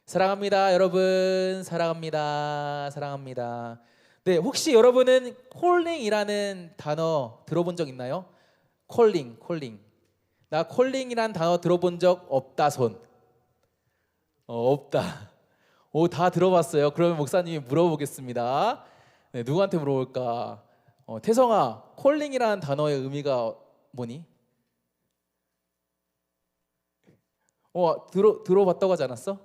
사랑합니다, 여러분. 사랑합니다. 사랑합니다. 네, 혹시 여러분은 콜링이라는 단어 들어본 적 있나요? 콜링. 나 콜링이란 단어 들어본 적 없다 손. 없다. 오, 다 들어봤어요. 그러면 목사님이 물어보겠습니다. 네, 누구한테 물어볼까? 태성아, 콜링이라는 단어의 의미가 뭐니? 들어봤다고 하지 않았어?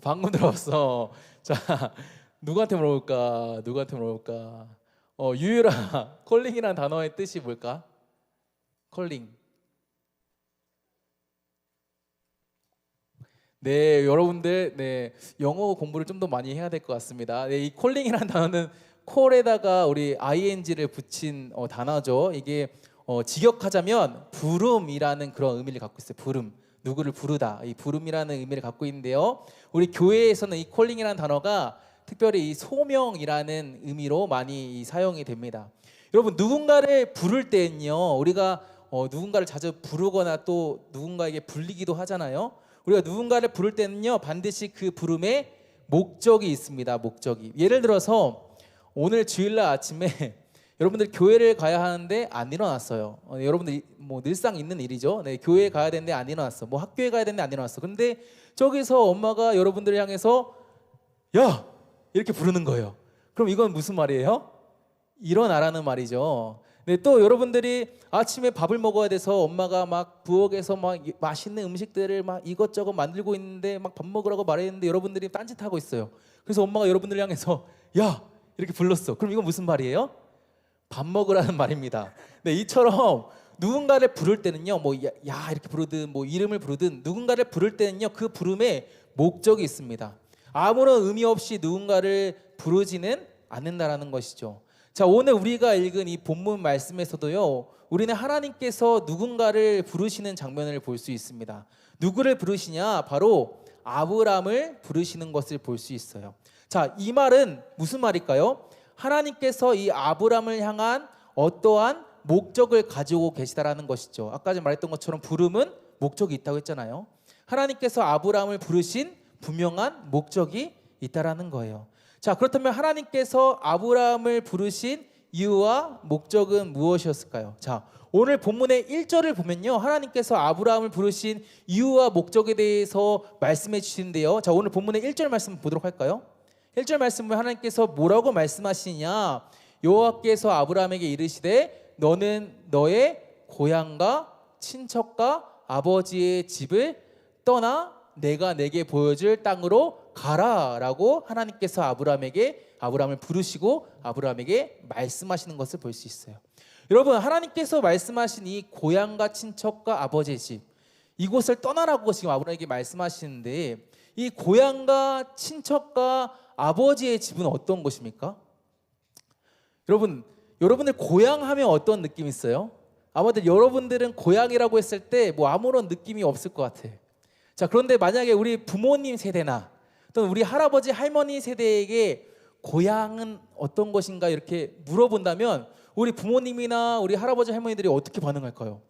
방금 들어봤어. 자, 누구한테 물어볼까? 유유라, 콜링이라는 단어의 뜻이 뭘까? 콜링. 네, 여러분들, 네, 영어 공부를 좀 더 많이 해야 될 것 같습니다. 네, 이 콜링이라는 단어는 콜에다가 우리 ing를 붙인 단어죠. 이게 직역하자면 부름이라는 그런 의미를 갖고 있어요. 부름, 누구를 부르다. 이 부름이라는 의미를 갖고 있는데요. 우리 교회에서는 이 콜링이라는 단어가 특별히 이 소명이라는 의미로 많이 사용이 됩니다. 여러분, 누군가를 부를 때는요, 우리가 누군가를 자주 부르거나 또 누군가에게 불리기도 하잖아요. 우리가 누군가를 부를 때는요, 반드시 그 부름에 목적이 있습니다. 목적이. 예를 들어서 오늘 주일날 아침에 여러분들 교회를 가야 하는데 안 일어났어요. 여러분들 뭐 늘상 있는 일이죠. 네, 교회에 가야 되는데 안 일어났어. 뭐 학교에 가야 되는데 안 일어났어. 근데 저기서 엄마가 여러분들을 향해서 야! 이렇게 부르는 거예요. 그럼 이건 무슨 말이에요? 일어나라는 말이죠. 네, 또 여러분들이 아침에 밥을 먹어야 돼서 엄마가 막 부엌에서 막 맛있는 음식들을 막 이것저것 만들고 있는데 막 밥 먹으라고 말했는데 여러분들이 딴짓하고 있어요. 그래서 엄마가 여러분들을 향해서 야! 이렇게 불렀어. 그럼 이건 무슨 말이에요? 밥 먹으라는 말입니다. 네, 이처럼 누군가를 부를 때는요, 뭐 야 이렇게 부르든 뭐 이름을 부르든 누군가를 부를 때는요, 그 부름에 목적이 있습니다. 아무런 의미 없이 누군가를 부르지는 않는다라는 것이죠. 자, 오늘 우리가 읽은 이 본문 말씀에서도요, 우리는 하나님께서 누군가를 부르시는 장면을 볼 수 있습니다. 누구를 부르시냐? 바로 아브람을 부르시는 것을 볼 수 있어요. 자, 이 말은 무슨 말일까요? 하나님께서 이 아브람을 향한 어떠한 목적을 가지고 계시다라는 것이죠. 아까 전에 말했던 것처럼 부름은 목적이 있다고 했잖아요. 하나님께서 아브람을 부르신 분명한 목적이 있다라는 거예요. 자, 그렇다면 하나님께서 아브람을 부르신 이유와 목적은 무엇이었을까요? 자, 오늘 본문의 1절을 보면요, 하나님께서 아브람을 부르신 이유와 목적에 대해서 말씀해 주시는데요. 자, 오늘 본문의 1절 말씀 보도록 할까요? 1절 말씀을 하나님께서 뭐라고 말씀하시냐? 여호와께서 아브라함에게 이르시되 너는 너의 고향과 친척과 아버지의 집을 떠나 내가 내게 보여줄 땅으로 가라라고 하나님께서 아브라함을 부르시고 아브라함에게 말씀하시는 것을 볼 수 있어요. 여러분, 하나님께서 말씀하신 이 고향과 친척과 아버지의 집, 이곳을 떠나라고 지금 아브라함에게 말씀하시는데, 이 고향과 친척과 아버지의 집은 어떤 곳입니까? 여러분들 고향 하면 어떤 느낌이 있어요? 아마도 여러분들은 고향이라고 했을 때 뭐 아무런 느낌이 없을 것 같아. 자, 그런데 만약에 우리 부모님 세대나 또는 우리 할아버지 할머니 세대에게 고향은 어떤 것인가 이렇게 물어본다면 우리 부모님이나 우리 할아버지 할머니들이 어떻게 반응할까요?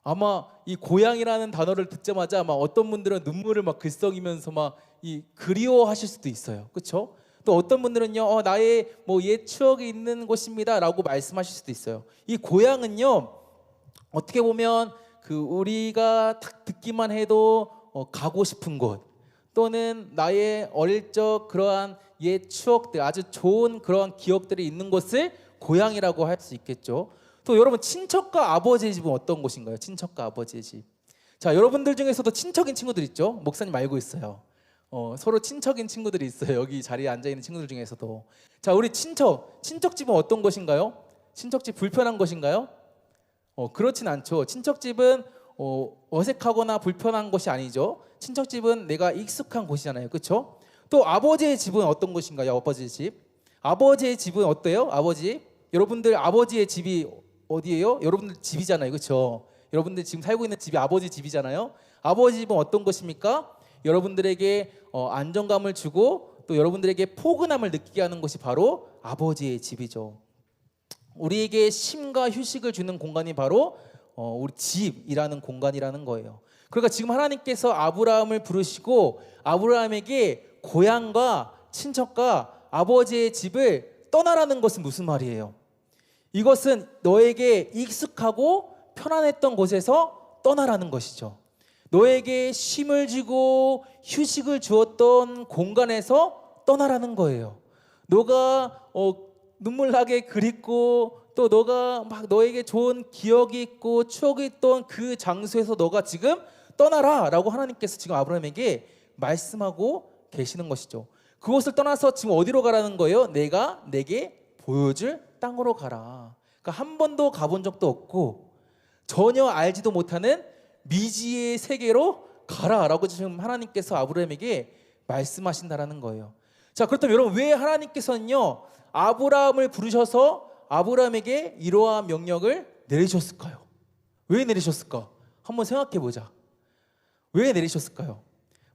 아마 이 고향이라는 단어를 듣자마자 아마 어떤 분들은 눈물을 막 글썽이면서 막 이 그리워하실 수도 있어요. 그렇죠? 또 어떤 분들은요, 나의 뭐 옛 추억이 있는 곳입니다라고 말씀하실 수도 있어요. 이 고향은요, 어떻게 보면 그 우리가 딱 듣기만 해도 가고 싶은 곳, 또는 나의 어릴 적 그러한 옛 추억들, 아주 좋은 그러한 기억들이 있는 곳을 고향이라고 할 수 있겠죠. 또 여러분, 친척과 아버지의 집은 어떤 곳인가요? 친척과 아버지의 집. 자, 여러분들 중에서도 친척인 친구들 있죠? 목사님 알고 있어요. 서로 친척인 친구들이 있어요. 여기 자리에 앉아 있는 친구들 중에서도. 자, 우리 친척집은 어떤 것인가요? 친척집 불편한 것인가요? 그렇진 않죠. 친척집은 어색하거나 불편한 것이 아니죠. 친척집은 내가 익숙한 곳이잖아요. 그렇죠? 또 아버지의 집은 어떤 곳인가요? 아버지의 집. 아버지의 집은 어때요? 아버지. 여러분들 아버지의 집이 어디예요? 여러분들 집이잖아요. 그렇죠? 여러분들 지금 살고 있는 집이 아버지 집이잖아요. 아버지 집은 어떤 것입니까? 여러분들에게 안정감을 주고 또 여러분들에게 포근함을 느끼게 하는 것이 바로 아버지의 집이죠. 우리에게 쉼과 휴식을 주는 공간이 바로 우리 집이라는 공간이라는 거예요. 그러니까 지금 하나님께서 아브라함을 부르시고 아브라함에게 고향과 친척과 아버지의 집을 떠나라는 것은 무슨 말이에요? 이것은 너에게 익숙하고 편안했던 곳에서 떠나라는 것이죠. 너에게 쉼을 주고 휴식을 주었던 공간에서 떠나라는 거예요. 너가 눈물 나게 그립고 또 너가 막 너에게 좋은 기억이 있고 추억이 있던 그 장소에서 너가 지금 떠나라라고 하나님께서 지금 아브라함에게 말씀하고 계시는 것이죠. 그곳을 떠나서 지금 어디로 가라는 거예요? 내가 내게 보여줄 땅으로 가라. 그러니까 한 번도 가본 적도 없고 전혀 알지도 못하는 미지의 세계로 가라라고 지금 하나님께서 아브라함에게 말씀하신다라는 거예요. 자, 그렇다면 여러분, 왜 하나님께서는요 아브라함을 부르셔서 아브라함에게 이러한 명령을 내리셨을까요? 왜 내리셨을까? 한번 생각해 보자. 왜 내리셨을까요?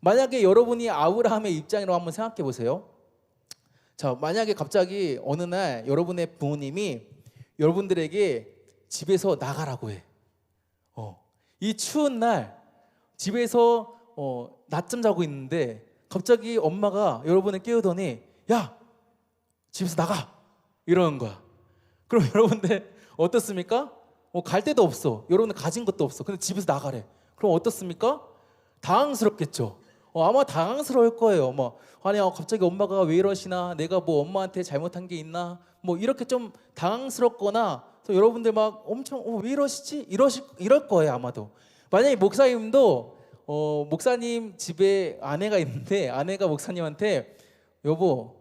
만약에 여러분이 아브라함의 입장으로 한번 생각해 보세요. 자, 만약에 갑자기 어느 날 여러분의 부모님이 여러분들에게 집에서 나가라고 해. 이 추운 날 집에서 낮잠 자고 있는데 갑자기 엄마가 여러분을 깨우더니 야, 집에서 나가! 이러는 거야. 그럼 여러분들 어떻습니까? 갈 데도 없어. 여러분들 가진 것도 없어. 근데 집에서 나가래. 그럼 어떻습니까? 당황스럽겠죠. 아마 당황스러울 거예요. 아니 갑자기 엄마가 왜 이러시나? 내가 뭐 엄마한테 잘못한 게 있나? 뭐 이렇게 좀 당황스럽거나 또 여러분들 막 엄청 왜 이러시지? 이럴 거예요 아마도. 만약에 목사님도 목사님 집에 아내가 있는데 아내가 목사님한테 여보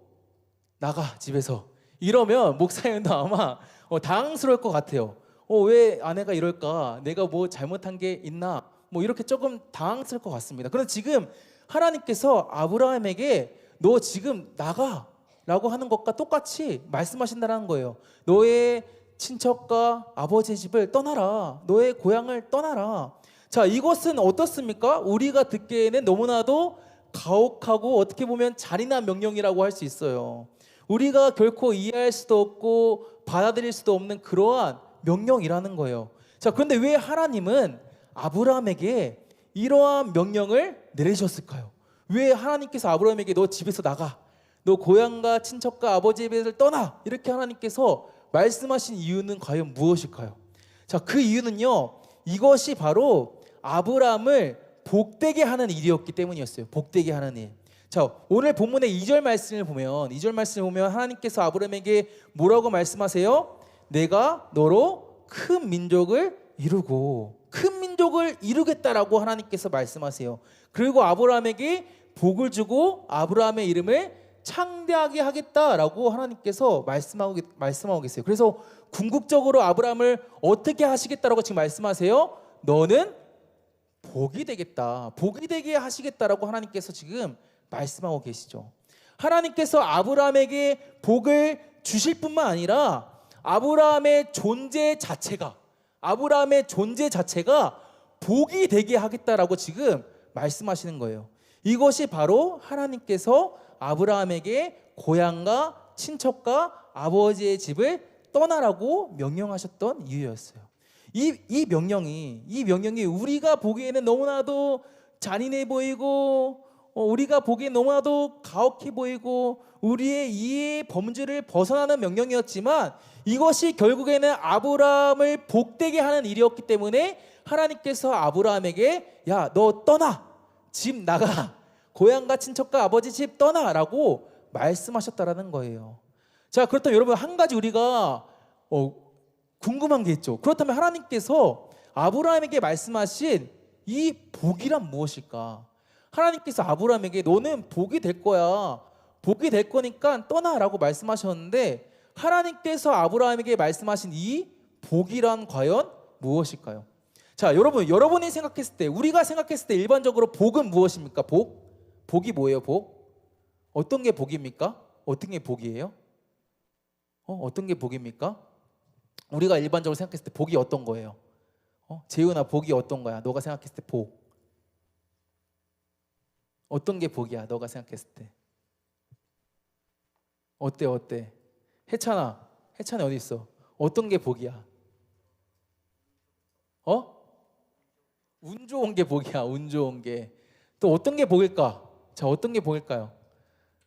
나가 집에서 이러면 목사님도 아마 당황스러울 것 같아요. 왜 아내가 이럴까? 내가 뭐 잘못한 게 있나? 뭐 이렇게 조금 당황스러울 것 같습니다. 그런데 지금 하나님께서 아브라함에게 너 지금 나가 라고 하는 것과 똑같이 말씀하신다는 거예요. 너의 친척과 아버지의 집을 떠나라. 너의 고향을 떠나라. 자, 이것은 어떻습니까? 우리가 듣기에는 너무나도 가혹하고 어떻게 보면 잔인한 명령이라고 할 수 있어요. 우리가 결코 이해할 수도 없고 받아들일 수도 없는 그러한 명령이라는 거예요. 자, 그런데 왜 하나님은 아브라함에게 이러한 명령을 내리셨을까요? 왜 하나님께서 아브라함에게 너 집에서 나가, 너 고향과 친척과 아버지의 집을 떠나 이렇게 하나님께서 말씀하신 이유는 과연 무엇일까요? 자, 그 이유는요 이것이 바로 아브라함을 복되게 하는 일이었기 때문이었어요. 복되게 하는 일. 자, 오늘 본문의 2절 말씀을 보면 하나님께서 아브라함에게 뭐라고 말씀하세요? 내가 너로 큰 민족을 이루겠다라고 하나님께서 말씀하세요. 그리고 아브라함에게 복을 주고 아브라함의 이름을 창대하게 하겠다라고 하나님께서 말씀하고 계세요. 그래서 궁극적으로 아브라함을 어떻게 하시겠다라고 지금 말씀하세요? 너는 복이 되겠다. 복이 되게 하시겠다라고 하나님께서 지금 말씀하고 계시죠. 하나님께서 아브라함에게 복을 주실 뿐만 아니라 아브라함의 존재 자체가 복이 되게 하겠다라고 지금 말씀하시는 거예요. 이것이 바로 하나님께서 아브라함에게 고향과 친척과 아버지의 집을 떠나라고 명령하셨던 이유였어요. 이 명령이 우리가 보기에는 너무나도 잔인해 보이고 우리가 보기에 너무나도 가혹해 보이고 우리의 이해의 범주를 벗어나는 명령이었지만 이것이 결국에는 아브라함을 복되게 하는 일이었기 때문에 하나님께서 아브라함에게 야, 너 떠나, 집 나가, 고향과 친척과 아버지 집 떠나라고 말씀하셨다라는 거예요. 자, 그렇다면 여러분 한 가지 우리가 궁금한 게 있죠. 그렇다면 하나님께서 아브라함에게 말씀하신 이 복이란 무엇일까? 하나님께서 아브라함에게 너는 복이 될 거야, 복이 될 거니까 떠나라고 말씀하셨는데 하나님께서 아브라함에게 말씀하신 이 복이란 과연 무엇일까요? 자, 여러분이 생각했을 때, 우리가 생각했을 때 일반적으로 복은 무엇입니까? 복이 뭐예요? 복? 어떤 게 복입니까? 어떤 게 복이에요? 어떤 게 복입니까? 우리가 일반적으로 생각했을 때 복이 어떤 거예요? 재훈아, 복이 어떤 거야? 너가 생각했을 때 복 어떤 게 복이야? 너가 생각했을 때 어때? 해찬이 어디 있어? 어떤 게 복이야? 운 좋은 게 복이야. 운 좋은 게. 또 어떤 게 복일까? 자, 어떤 게 복일까요?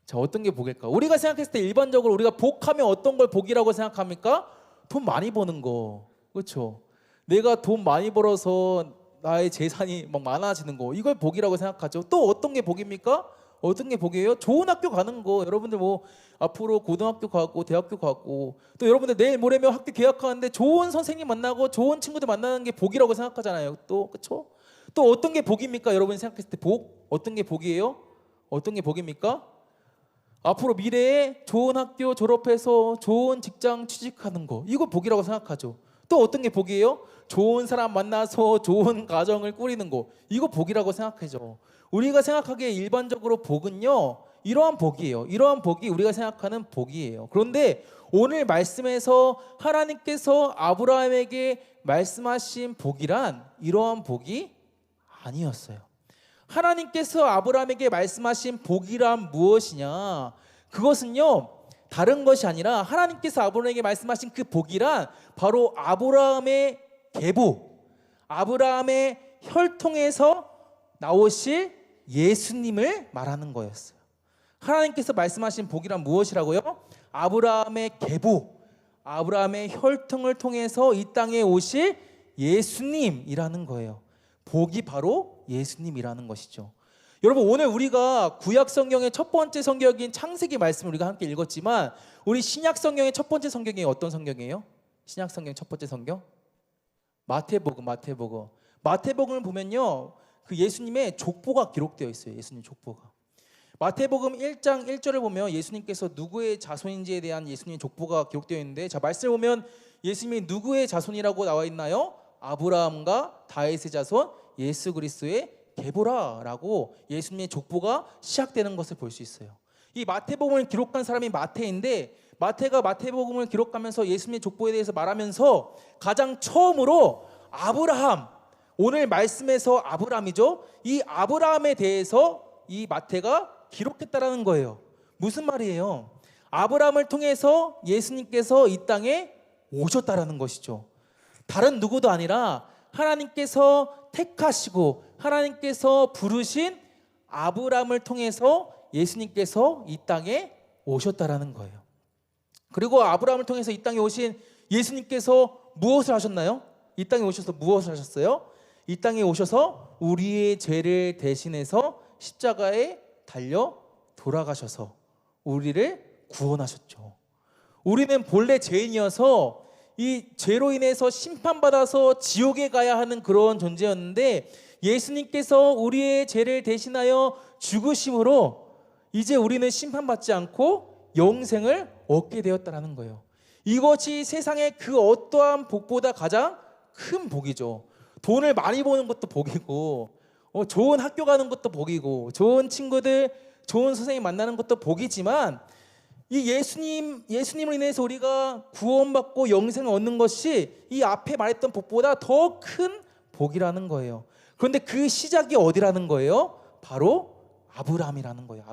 자, 어떤 게 복일까? 우리가 생각했을 때 일반적으로 우리가 복하면 어떤 걸 복이라고 생각합니까? 돈 많이 버는 거. 그렇죠? 내가 돈 많이 벌어서 나의 재산이 막 많아지는 거. 이걸 복이라고 생각하죠. 또 어떤 게 복입니까? 어떤 게 복이에요? 좋은 학교 가는 거. 여러분들 뭐 앞으로 고등학교 가고 대학교 가고 또 여러분들 내일 모레면 학교 개학하는데 좋은 선생님 만나고 좋은 친구들 만나는 게 복이라고 생각하잖아요. 또 그렇죠? 또 어떤 게 복입니까? 여러분이 생각했을 때 복? 어떤 게 복이에요? 어떤 게 복입니까? 앞으로 미래에 좋은 학교 졸업해서 좋은 직장 취직하는 거. 이거 복이라고 생각하죠. 또 어떤 게 복이에요? 좋은 사람 만나서 좋은 가정을 꾸리는 거. 이거 복이라고 생각하죠. 우리가 생각하기에 일반적으로 복은요, 이러한 복이에요. 이러한 복이 우리가 생각하는 복이에요. 그런데 오늘 말씀에서 하나님께서 아브라함에게 말씀하신 복이란 이러한 복이 아니었어요. 하나님께서 아브라함에게 말씀하신 복이란 무엇이냐? 그것은요, 다른 것이 아니라 하나님께서 아브라함에게 말씀하신 그 복이란 바로 아브라함의 계보, 아브라함의 혈통에서 나오실 예수님을 말하는 거였어요. 하나님께서 말씀하신 복이란 무엇이라고요? 아브라함의 계보, 아브라함의 혈통을 통해서 이 땅에 오실 예수님이라는 거예요. 복이 바로 예수님이라는 것이죠. 여러분, 오늘 우리가 구약 성경의 첫 번째 성경인 창세기 말씀을 우리가 함께 읽었지만 우리 신약 성경의 첫 번째 성경이 어떤 성경이에요? 신약 성경 첫 번째 성경? 마태복음. 마태복음을 보면요, 그 예수님의 족보가 기록되어 있어요. 예수님 족보가. 마태복음 1장 1절을 보면 예수님께서 누구의 자손인지에 대한 예수님의 족보가 기록되어 있는데, 자, 말씀을 보면 예수님이 누구의 자손이라고 나와 있나요? 아브라함과 다윗의 자손 예수 그리스도의 계보라라고 예수님의 족보가 시작되는 것을 볼 수 있어요. 이 마태복음을 기록한 사람이 마태인데, 마태가 마태복음을 기록하면서 예수님의 족보에 대해서 말하면서 가장 처음으로 아브라함, 오늘 말씀에서 아브라함이죠. 이 아브라함에 대해서 이 마태가 기록했다라는 거예요. 무슨 말이에요? 아브라함을 통해서 예수님께서 이 땅에 오셨다라는 것이죠. 다른 누구도 아니라 하나님께서 택하시고 하나님께서 부르신 아브라함을 통해서 예수님께서 이 땅에 오셨다라는 거예요. 그리고 아브라함을 통해서 이 땅에 오신 예수님께서 무엇을 하셨나요? 이 땅에 오셔서 무엇을 하셨어요? 이 땅에 오셔서 우리의 죄를 대신해서 십자가에 달려 돌아가셔서 우리를 구원하셨죠. 우리는 본래 죄인이어서 이 죄로 인해서 심판받아서 지옥에 가야 하는 그런 존재였는데, 예수님께서 우리의 죄를 대신하여 죽으심으로 이제 우리는 심판받지 않고 영생을 얻게 되었다는 거예요. 이것이 세상의 그 어떠한 복보다 가장 큰 복이죠. 돈을 많이 버는 것도 복이고, 좋은 학교 가는 것도 복이고, 좋은 친구들, 좋은 선생님 만나는 것도 복이지만, 이 예수님으로 인해서 우리가 구원받고 영생을 얻는 것이 이 앞에 말했던 복보다 더 큰 복이라는 거예요. 그런데 그 시작이 어디라는 거예요? 바로 아브라함이라는 거예요.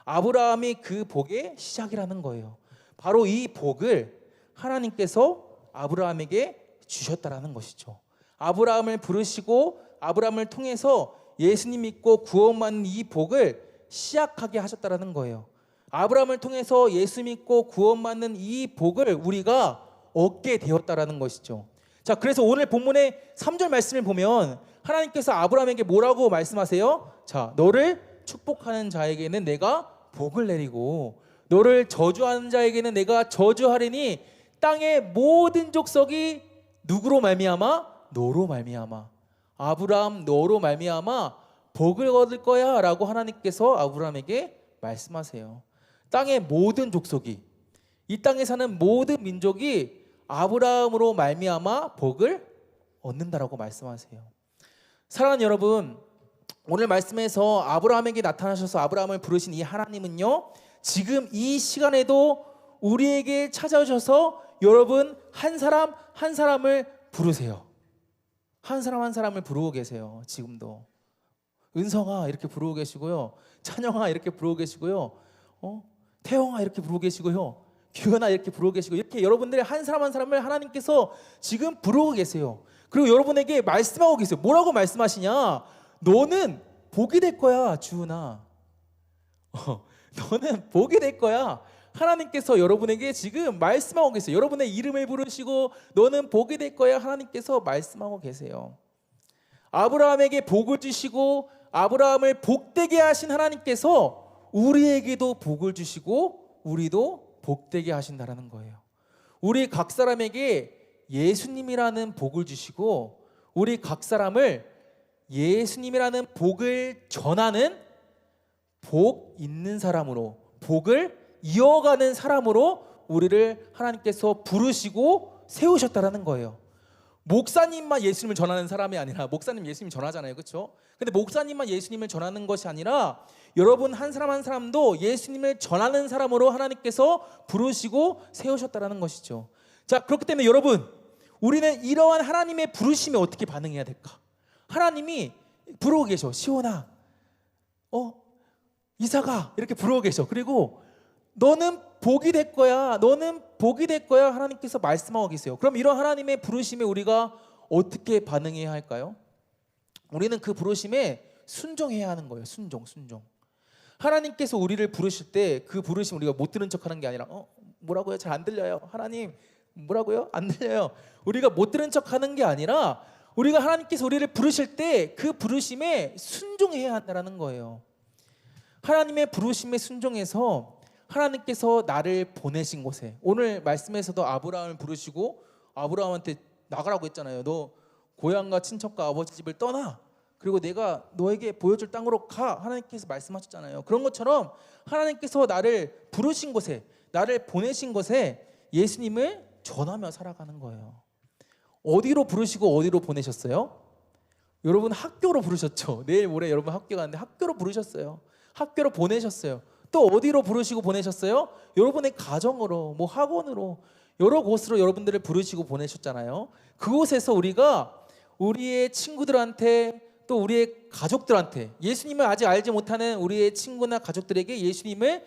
아브라함이 그 복의 시작이라는 거예요. 바로 이 복을 하나님께서 아브라함에게 주셨다라는 것이죠. 아브라함을 부르시고 아브라함을 통해서 예수님 믿고 구원받는 이 복을 시작하게 하셨다라는 거예요. 아브라함을 통해서 예수 믿고 구원받는 이 복을 우리가 얻게 되었다라는 것이죠. 자, 그래서 오늘 본문의 3절 말씀을 보면 하나님께서 아브라함에게 뭐라고 말씀하세요? 자, 너를 축복하는 자에게는 내가 복을 내리고 너를 저주하는 자에게는 내가 저주하리니 땅의 모든 족속이 누구로 말미암아? 너로 말미암아. 아브라함, 너로 말미암아 복을 얻을 거야 라고 하나님께서 아브라함에게 말씀하세요. 땅의 모든 족속이, 이 땅에 사는 모든 민족이 아브라함으로 말미암아 복을 얻는다라고 말씀하세요. 사랑하는 여러분, 오늘 말씀에서 아브라함에게 나타나셔서 아브라함을 부르신 이 하나님은요, 지금 이 시간에도 우리에게 찾아오셔서 여러분 한 사람 한 사람을 부르세요. 한 사람 한 사람을 부르고 계세요. 지금도 은성아 이렇게 부르고 계시고요, 찬영아 이렇게 부르고 계시고요, 태영아 이렇게 부르고 계시고요, 규현아 이렇게 부르고 계시고, 이렇게 여러분들의 한 사람 한 사람을 하나님께서 지금 부르고 계세요. 그리고 여러분에게 말씀하고 계세요. 뭐라고 말씀하시냐? 너는 복이 될 거야, 주은아. 너는 복이 될 거야. 하나님께서 여러분에게 지금 말씀하고 계세요. 여러분의 이름을 부르시고 너는 복이 될 거야. 하나님께서 말씀하고 계세요. 아브라함에게 복을 주시고 아브라함을 복되게 하신 하나님께서 우리에게도 복을 주시고 우리도 복되게 하신다라는 거예요. 우리 각 사람에게 예수님이라는 복을 주시고 우리 각 사람을 예수님이라는 복을 전하는 복 있는 사람으로, 복을 이어가는 사람으로 우리를 하나님께서 부르시고 세우셨다라는 거예요. 목사님만 예수님을 전하는 사람이 아니라, 목사님 예수님 전하잖아요, 그렇죠? 근데 목사님만 예수님을 전하는 것이 아니라 여러분 한 사람 한 사람도 예수님을 전하는 사람으로 하나님께서 부르시고 세우셨다라는 것이죠. 자, 그렇기 때문에 여러분, 우리는 이러한 하나님의 부르심에 어떻게 반응해야 될까? 하나님이 부르고 계셔. 시온아, 이사가, 이렇게 부르고 계셔. 그리고 너는 복이 될 거야. 너는 복이 될 거야. 하나님께서 말씀하고 계세요. 그럼 이런 하나님의 부르심에 우리가 어떻게 반응해야 할까요? 우리는 그 부르심에 순종해야 하는 거예요. 순종. 하나님께서 우리를 부르실 때 그 부르심 우리가 못 들은 척하는 게 아니라 뭐라고요? 잘 안 들려요. 하나님 뭐라고요? 안 들려요. 우리가 못 들은 척하는 게 아니라 우리가 하나님께서 우리를 부르실 때 그 부르심에 순종해야 한다는 거예요. 하나님의 부르심에 순종해서 하나님께서 나를 보내신 곳에, 오늘 말씀에서도 아브라함을 부르시고 아브라함한테 나가라고 했잖아요. 너 고향과 친척과 아버지 집을 떠나, 그리고 내가 너에게 보여줄 땅으로 가. 하나님께서 말씀하셨잖아요. 그런 것처럼 하나님께서 나를 부르신 곳에, 나를 보내신 곳에 예수님을 전하며 살아가는 거예요. 어디로 부르시고 어디로 보내셨어요? 여러분 학교로 부르셨죠. 내일 모레 여러분 학교 가는데 학교로 부르셨어요. 학교로 보내셨어요. 또 어디로 부르시고 보내셨어요? 여러분의 가정으로, 뭐 학원으로, 여러 곳으로 여러분들을 부르시고 보내셨잖아요. 그곳에서 우리가 우리의 친구들한테, 또 우리의 가족들한테, 예수님을 아직 알지 못하는 우리의 친구나 가족들에게 예수님을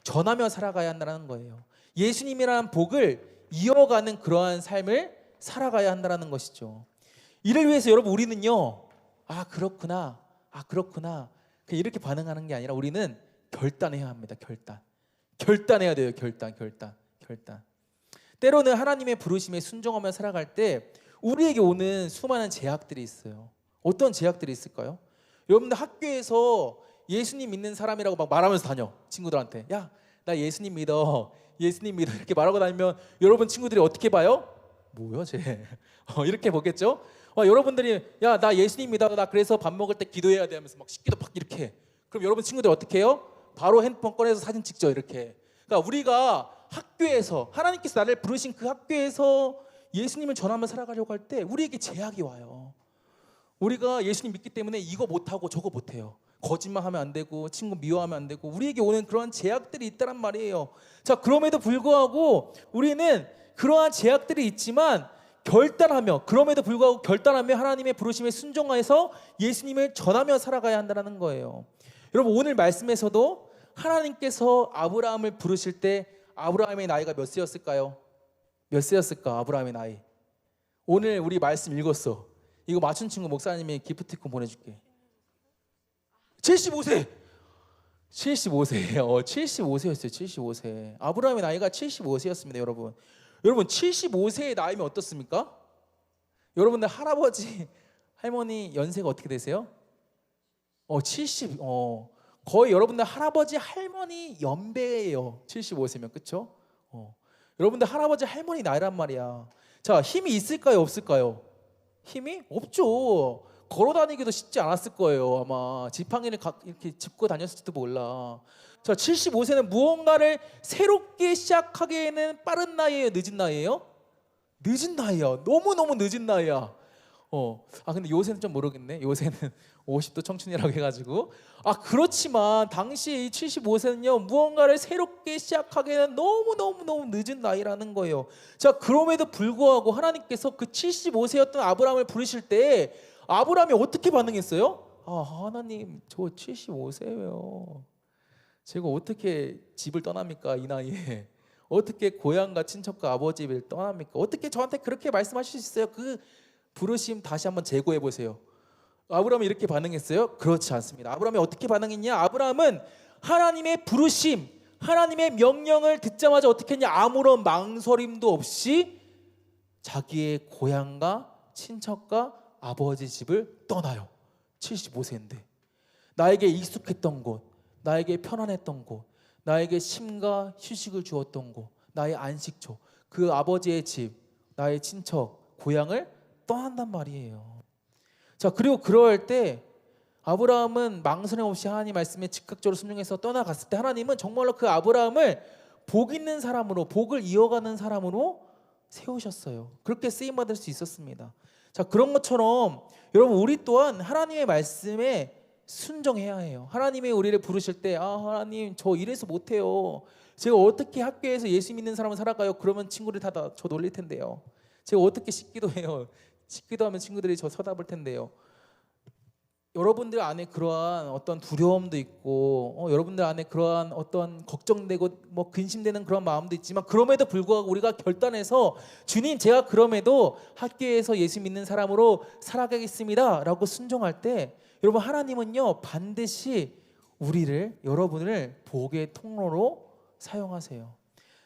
전하며 살아가야 한다는 거예요. 예수님이라는 복을 이어가는 그러한 삶을 살아가야 한다는 것이죠. 이를 위해서 여러분 우리는요, 그렇구나 이렇게 반응하는 게 아니라 우리는 결단해야 합니다. 결단해야 돼요. 결단. 때로는 하나님의 부르심에 순종하며 살아갈 때 우리에게 오는 수많은 제약들이 있어요. 어떤 제약들이 있을까요? 여러분들 학교에서 예수님 믿는 사람이라고 막 말하면서 다녀. 친구들한테 야, 나 예수님 믿어 이렇게 말하고 다니면 여러분 친구들이 어떻게 봐요? 뭐야 쟤? 이렇게 보겠죠? 여러분들이 야, 나 예수님 믿어, 나 그래서 밥 먹을 때 기도해야 돼 하면서 막 식기도 막 이렇게 해. 그럼 여러분 친구들이 어떻게 해요? 바로 핸드폰 꺼내서 사진 찍죠. 이렇게. 그러니까 우리가 학교에서, 하나님께서 나를 부르신 그 학교에서 예수님을 전하며 살아가려고 할 때 우리에게 제약이 와요. 우리가 예수님 믿기 때문에 이거 못하고 저거 못해요. 거짓말하면 안 되고 친구 미워하면 안 되고 우리에게 오는 그러한 제약들이 있다란 말이에요. 자, 그럼에도 불구하고 우리는 그러한 제약들이 있지만 그럼에도 불구하고 결단하며 하나님의 부르심에 순종해서 예수님을 전하며 살아가야 한다는 거예요. 여러분 오늘 말씀에서도 하나님께서 아브라함을 부르실 때 아브라함의 나이가 몇 세였을까요? 몇 세였을까? 아브라함의 나이. 오늘 우리 말씀 읽었어. 이거 맞춘 친구 목사님이 기프티콘 보내줄게. 75세. 75세예요. 75세였어요. 75세. 아브라함의 나이가 75세였습니다, 여러분. 여러분 75세의 나이면 어떻습니까? 여러분들 할아버지, 할머니 연세가 어떻게 되세요? 70. 거의 여러분들 할아버지, 할머니 연배예요. 75세면, 그렇죠? 여러분들 할아버지, 할머니 나이란 말이야. 자, 힘이 있을까요, 없을까요? 힘이 없죠. 걸어 다니기도 쉽지 않았을 거예요. 아마 지팡이를 이렇게 짚고 다녔을지도 몰라. 자, 75세는 무언가를 새롭게 시작하기에는 빠른 나이예요, 늦은 나이예요? 늦은 나이야. 너무너무 늦은 나이야. 근데 요새는 좀 모르겠네. 요새는 50도 청춘이라고 해가지고. 그렇지만 당시 이 75세는요, 무언가를 새롭게 시작하기에는 너무 늦은 나이라는 거예요. 자, 그럼에도 불구하고 하나님께서 그 75세였던 아브라함을 부르실 때 아브라함이 어떻게 반응했어요? 하나님, 저 75세예요. 제가 어떻게 집을 떠납니까? 이 나이에. 어떻게 고향과 친척과 아버지 집을 떠납니까? 어떻게 저한테 그렇게 말씀하실 수 있어요? 그 부르심 다시 한번 재고해 보세요. 아브라함이 이렇게 반응했어요? 그렇지 않습니다. 아브라함이 어떻게 반응했냐? 아브라함은 하나님의 부르심, 하나님의 명령을 듣자마자 어떻게 했냐? 아무런 망설임도 없이 자기의 고향과 친척과 아버지 집을 떠나요. 75세인데 나에게 익숙했던 곳, 나에게 편안했던 곳, 나에게 쉼과 휴식을 주었던 곳, 나의 안식처, 그 아버지의 집, 나의 친척, 고향을 떠난단 말이에요. 자, 그리고 그럴 때 아브라함은 망설임 없이 하나님 말씀에 즉각적으로 순종해서 떠나갔을 때 하나님은 정말로 그 아브라함을 복 있는 사람으로, 복을 이어가는 사람으로 세우셨어요. 그렇게 쓰임받을 수 있었습니다. 자, 그런 것처럼 여러분 우리 또한 하나님의 말씀에 순종해야 해요. 하나님이 우리를 부르실 때 하나님 저 이래서 못해요. 제가 어떻게 학교에서 예수 믿는 사람을 살아가요? 그러면 친구들이 다 저 놀릴 텐데요. 제가 어떻게 씻기도 해요? 씻기도 하면 친구들이 저 쳐다볼 텐데요. 여러분들 안에 그러한 어떤 두려움도 있고 여러분들 안에 그러한 어떤 걱정되고 뭐 근심되는 그런 마음도 있지만 그럼에도 불구하고 우리가 결단해서 주님 제가 그럼에도 학교에서 예수 믿는 사람으로 살아가겠습니다 라고 순종할 때 여러분 하나님은요 반드시 우리를 여러분을 복의 통로로 사용하세요.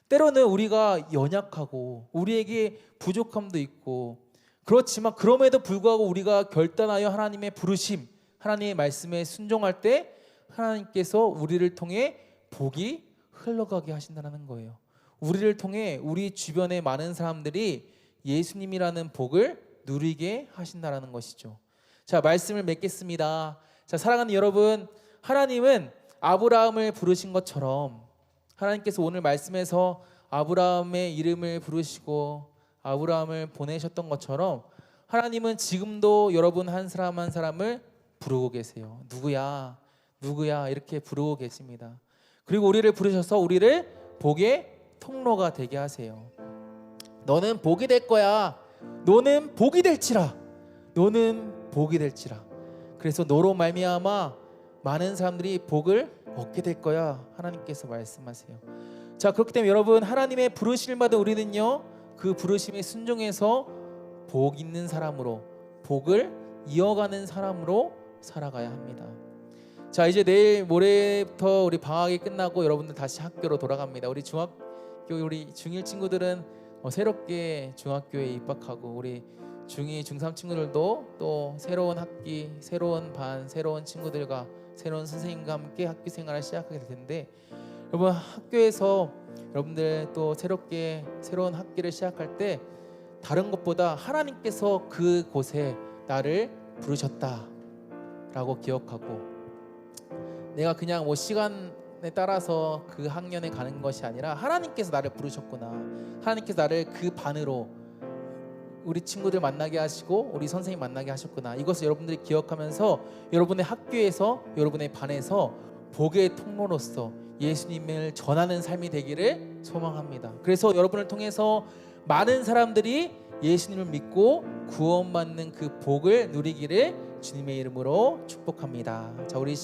때로는 우리가 연약하고 우리에게 부족함도 있고 그렇지만 그럼에도 불구하고 우리가 결단하여 하나님의 부르심 하나님의 말씀에 순종할 때 하나님께서 우리를 통해 복이 흘러가게 하신다는 거예요. 우리를 통해 우리 주변의 많은 사람들이 예수님이라는 복을 누리게 하신다는 것이죠. 자, 말씀을 맺겠습니다. 자, 사랑하는 여러분, 하나님은 아브라함을 부르신 것처럼 하나님께서 오늘 말씀에서 아브라함의 이름을 부르시고 아브라함을 보내셨던 것처럼 하나님은 지금도 여러분 한 사람 한 사람을 부르고 계세요. 누구야? 누구야? 이렇게 부르고 계십니다. 그리고 우리를 부르셔서 우리를 복의 통로가 되게 하세요. 너는 복이 될 거야. 너는 복이 될지라. 너는 복이 될지라. 그래서 너로 말미암아 많은 사람들이 복을 얻게 될 거야. 하나님께서 말씀하세요. 자, 그렇기 때문에 여러분 하나님의 부르심을 받은 우리는요 그 부르심에 순종해서 복 있는 사람으로 복을 이어가는 사람으로 살아가야 합니다. 자, 이제 내일 모레부터 우리 방학이 끝나고 여러분들 다시 학교로 돌아갑니다. 우리 우리 중1 친구들은 새롭게 중학교에 입학하고 우리 중2, 중3 친구들도 또 새로운 학기, 새로운 반, 새로운 친구들과 새로운 선생님과 함께 학교 생활을 시작하게 될 텐데 여러분 학교에서 여러분들 또 새롭게 새로운 학기를 시작할 때 다른 것보다 하나님께서 그곳에 나를 부르셨다라고 기억하고 내가 그냥 뭐 시간에 따라서 그 학년에 가는 것이 아니라 하나님께서 나를 부르셨구나. 하나님께서 나를 그 반으로 우리 친구들 만나게 하시고 우리 선생님 만나게 하셨구나. 이것을 여러분들이 기억하면서 여러분의 학교에서 여러분의 반에서 복의 통로로서 예수님을 전하는 삶이 되기를 소망합니다. 그래서 여러분을 통해서 많은 사람들이 예수님을 믿고 구원받는 그 복을 누리기를 주님의 이름으로 축복합니다. 자, 우리